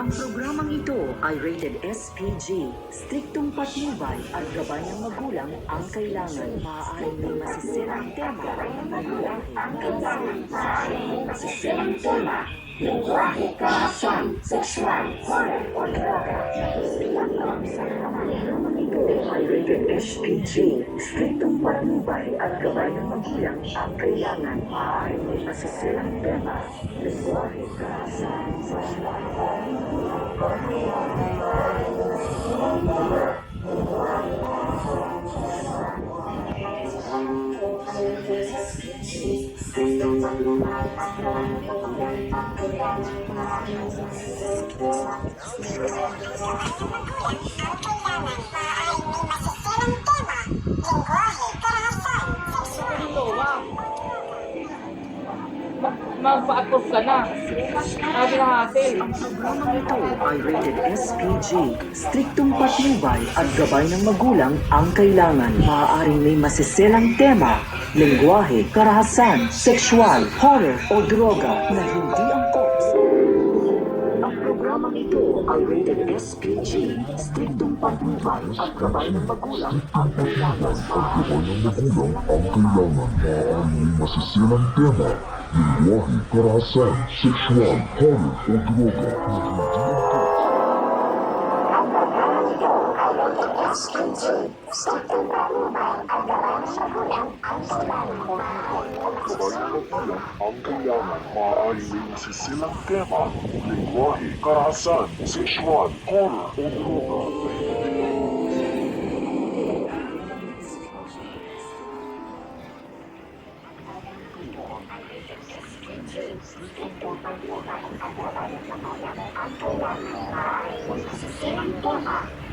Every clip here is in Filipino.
Ang programang ito ay rated SPG. Striktong patnubay at gabay ng magulang ang kailangan. Maaaring may masisirang tema, masisirang tema, lingwahe, karahasan, sexual, horror, o droga. Ay rated SPG. Striktong patnubay at gabay ng magulang ang kailangan. Maaaring may masisirang tema, lingwahe, karahasan, sexual, Magpa-approve ka na. Sabi na hasil. Ang programang ito ay rated SPG. Striktong patnubay at gabay ng magulang ang kailangan. Maaaring may masiselang tema, lingwahe, karahasan, sexual, horror o droga na hindi angkop. Ang programang ito ay rated SPG. Striktong patnubay at gabay ng magulang ang kailangan. Maaaring may masisilang tema, lingwahe, karahasan, sexual, horror o droga na hindi angkop. Ang kailangan, maaaring may masisilang tema, lingwahe, karahasan, sexual, horror o droga.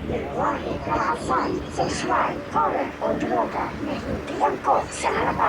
Lingwahe, karahasan, sexual, horror o droga na hindi angkop sa harapan.